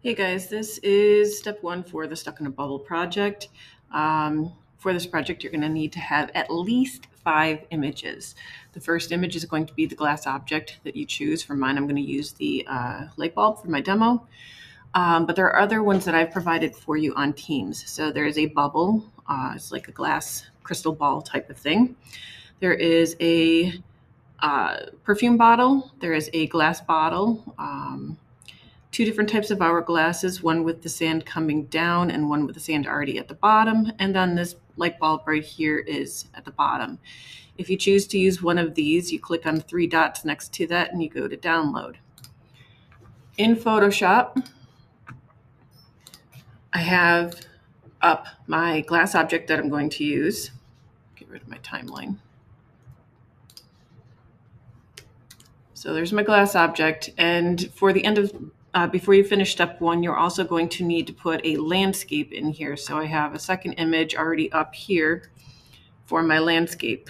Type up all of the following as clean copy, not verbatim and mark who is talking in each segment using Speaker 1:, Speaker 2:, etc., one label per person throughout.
Speaker 1: Hey guys, this is step one for the Stuck in a Bubble project. For this project, you're going to need to have at least 5 images. The first image is going to be the glass object that you choose. For mine, I'm going to use the light bulb for my demo. But there are other ones that I've provided for you on Teams. So there is a bubble. It's like a glass crystal ball type of thing. There is a perfume bottle. There is a glass bottle. 2 different types of hourglasses, one with the sand coming down and one with the sand already at the bottom. And then this light bulb right here is at the bottom. If you choose to use one of these, you click on the 3 dots next to that and you go to download. In Photoshop, I have up my glass object that I'm going to use. Get rid of my timeline. So there's my glass object, and for the end of before you finish step 1, you're also going to need to put a landscape in here. So I have a second image already up here for my landscape.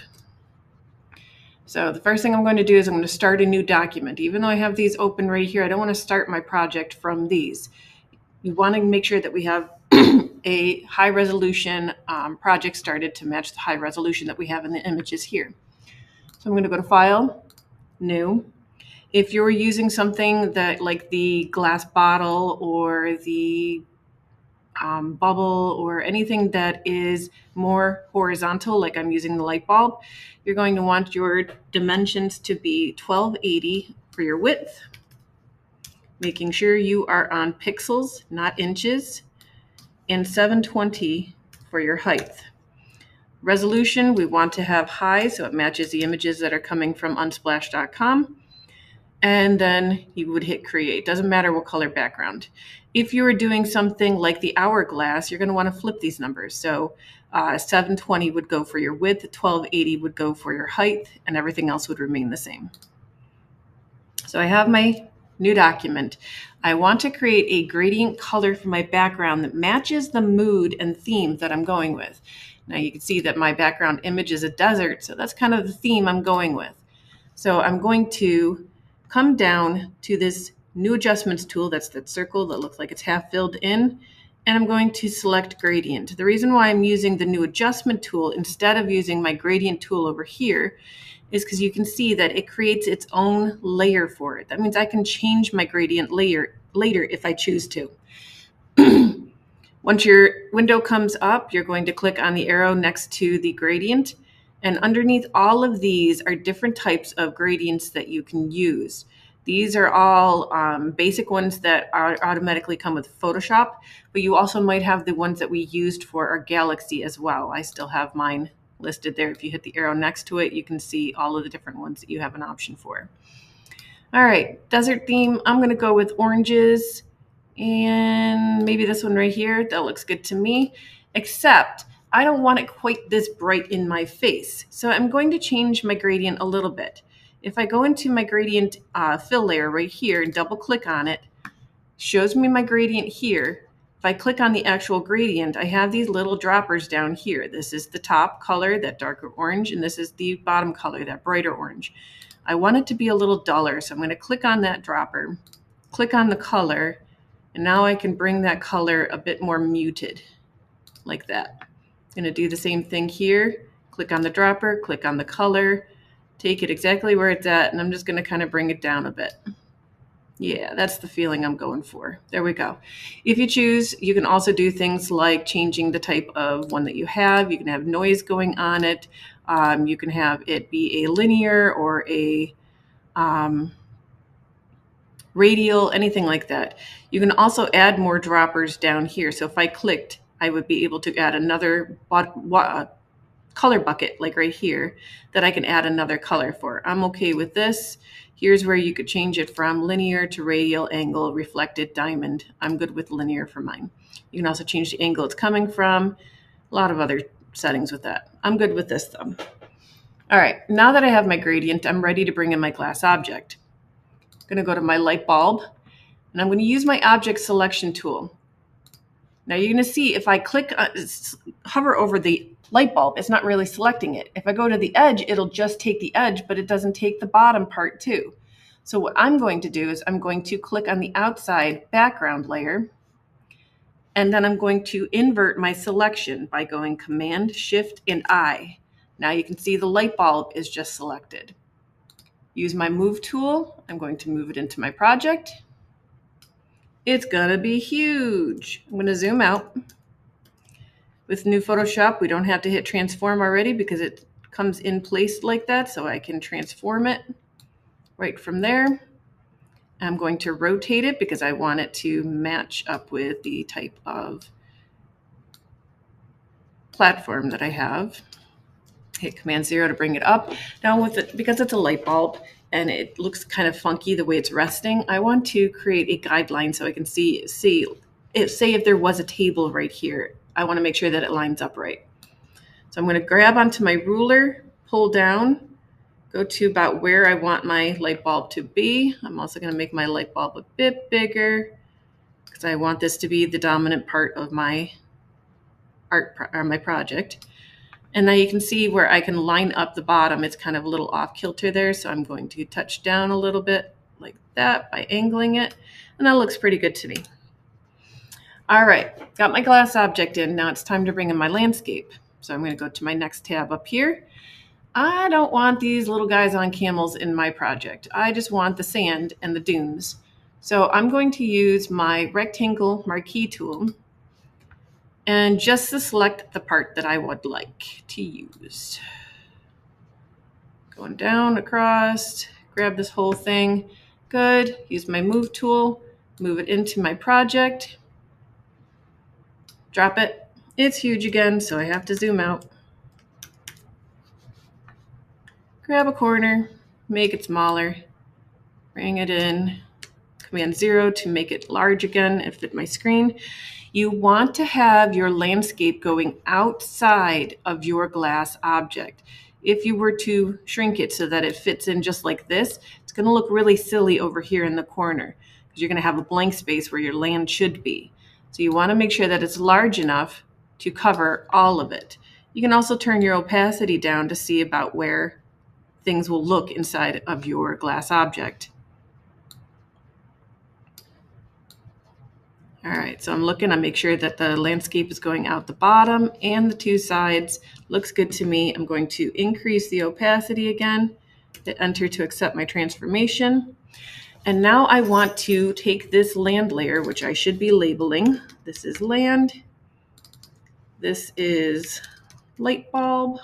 Speaker 1: So the first thing I'm going to do is I'm going to start a new document. Even though I have these open right here, I don't want to start my project from these. You want to make sure that we have a high resolution project started to match the high resolution that we have in the images here. So I'm going to go to File, New. If you're using something that like the glass bottle or the bubble or anything that is more horizontal, like I'm using the light bulb, you're going to want your dimensions to be 1280 for your width, making sure you are on pixels, not inches, and 720 for your height. Resolution, we want to have high so it matches the images that are coming from unsplash.com. And then you would hit create. Doesn't matter what color background. If you were doing something like the hourglass, you're going to want to flip these numbers. So 720 would go for your width, 1280 would go for your height, and everything else would remain the same. So I have my new document. I want to create a gradient color for my background that matches the mood and theme that I'm going with. Now you can see that my background image is a desert, so that's kind of the theme I'm going with. So I'm going to come down to this new adjustments tool. That's that circle that looks like it's half filled in. And I'm going to select gradient. The reason why I'm using the new adjustment tool instead of using my gradient tool over here is because you can see that it creates its own layer for it. That means I can change my gradient layer later if I choose to. Once your window comes up, you're going to click on the arrow next to the gradient. And underneath all of these are different types of gradients that you can use. These are all basic ones that automatically come with Photoshop, but you also might have the ones that we used for our Galaxy as well. I still have mine listed there. If you hit the arrow next to it, you can see all of the different ones that you have an option for. All right, desert theme, I'm going to go with oranges and maybe this one right here. That looks good to me, except I don't want it quite this bright in my face. So I'm going to change my gradient a little bit. If I go into my gradient fill layer right here and double click on it, shows me my gradient here. If I click on the actual gradient, I have these little droppers down here. This is the top color, that darker orange, and this is the bottom color, that brighter orange. I want it to be a little duller, so I'm going to click on that dropper, click on the color, and now I can bring that color a bit more muted, like that. I'm going to do the same thing here. Click on the dropper, click on the color, take it exactly where it's at, and I'm just going to kind of bring it down a bit. Yeah, that's the feeling I'm going for. There we go. If you choose, you can also do things like changing the type of one that you have. You can have noise going on it. You can have it be a linear or a radial, anything like that. You can also add more droppers down here. So if I clicked, I would be able to add another color bucket, like right here, that I can add another color for. I'm okay with this. Here's where you could change it from linear to radial, angle, reflected, diamond. I'm good with linear for mine. You can also change the angle it's coming from. A lot of other settings with that. I'm good with this though. All right, now that I have my gradient, I'm ready to bring in my glass object. I'm going to go to my light bulb, and I'm going to use my object selection tool. Now you're going to see if I click, hover over the light bulb, it's not really selecting it. If I go to the edge, it'll just take the edge, but it doesn't take the bottom part too. So what I'm going to do is I'm going to click on the outside background layer, and then I'm going to invert my selection by going Command, Shift, and I. Now you can see the light bulb is just selected. Use my Move tool. I'm going to move it into my project. It's gonna be huge. I'm gonna zoom out. With new Photoshop, we don't have to hit transform already because it comes in place like that, so I can transform it right from there. I'm going to rotate it because I want it to match up with the type of platform that I have. Hit Command 0 to bring it up. Now with it, because it's a light bulb and it looks kind of funky the way it's resting, I want to create a guideline so I can see if there was a table right here. I want to make sure that it lines up right. So I'm going to grab onto my ruler, pull down, go to about where I want my light bulb to be. I'm also going to make my light bulb a bit bigger because I want this to be the dominant part of my my project. And now you can see where I can line up the bottom. It's kind of a little off kilter there, so I'm going to touch down a little bit like that by angling it, and that looks pretty good to me. All right, got my glass object in. Now it's time to bring in my landscape. So I'm going to go to my next tab up here. I don't want these little guys on camels in my project. I just want the sand and the dunes. So I'm going to use my rectangle marquee tool and just to select the part that I would like to use. Going down, across, grab this whole thing. Good. Use my move tool, move it into my project. Drop it. It's huge again, so I have to zoom out. Grab a corner, make it smaller, bring it in. Command 0 to make it large again and fit my screen. You want to have your landscape going outside of your glass object. If you were to shrink it so that it fits in just like this, it's going to look really silly over here in the corner because you're going to have a blank space where your land should be. So you want to make sure that it's large enough to cover all of it. You can also turn your opacity down to see about where things will look inside of your glass object. All right, so I'm looking, I make sure that the landscape is going out the bottom and the two sides. Looks good to me. I'm going to increase the opacity again, hit enter to accept my transformation. And now I want to take this land layer, which I should be labeling. This is land. This is light bulb.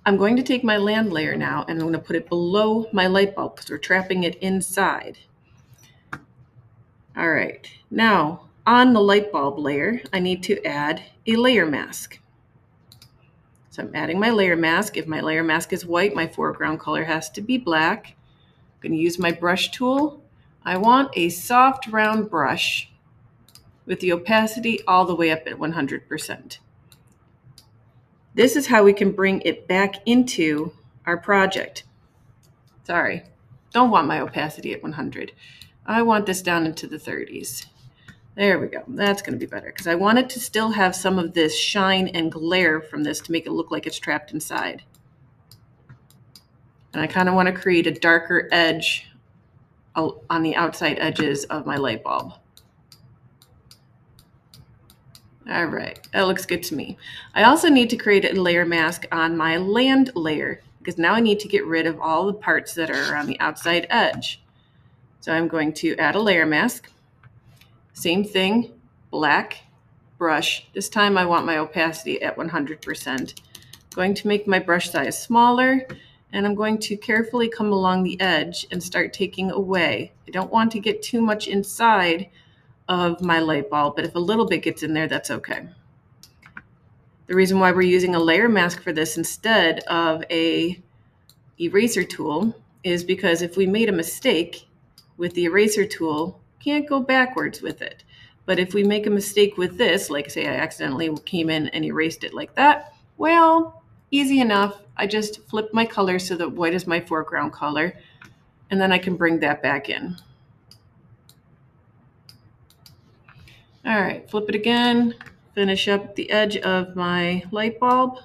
Speaker 1: I'm going to take my land layer now and I'm going to put it below my light bulb because we're trapping it inside. All right, now on the light bulb layer, I need to add a layer mask. So I'm adding my layer mask. If my layer mask is white, my foreground color has to be black. I'm going to use my brush tool. I want a soft round brush with the opacity all the way up at 100%. This is how we can bring it back into our project. Sorry, don't want my opacity at 100. I want this down into the 30s. There we go. That's going to be better because I want it to still have some of this shine and glare from this to make it look like it's trapped inside. And I kind of want to create a darker edge on the outside edges of my light bulb. All right, that looks good to me. I also need to create a layer mask on my land layer because now I need to get rid of all the parts that are around the outside edge. So I'm going to add a layer mask. Same thing, black brush. This time I want my opacity at 100%. Going to make my brush size smaller, and I'm going to carefully come along the edge and start taking away. I don't want to get too much inside of my light bulb, but if a little bit gets in there, that's okay. The reason why we're using a layer mask for this instead of a eraser tool is because if we made a mistake with the eraser tool, can't go backwards with it. But if we make a mistake with this, like say I accidentally came in and erased it like that, well, easy enough. I just flip my color so that white is my foreground color, and then I can bring that back in. All right, flip it again, finish up the edge of my light bulb.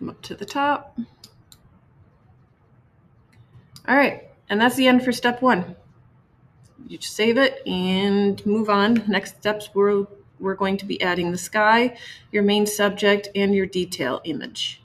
Speaker 1: Come up to the top. All right, and that's the end for step 1. You just save it and move on. Next steps, we're going to be adding the sky, your main subject, and your detail image.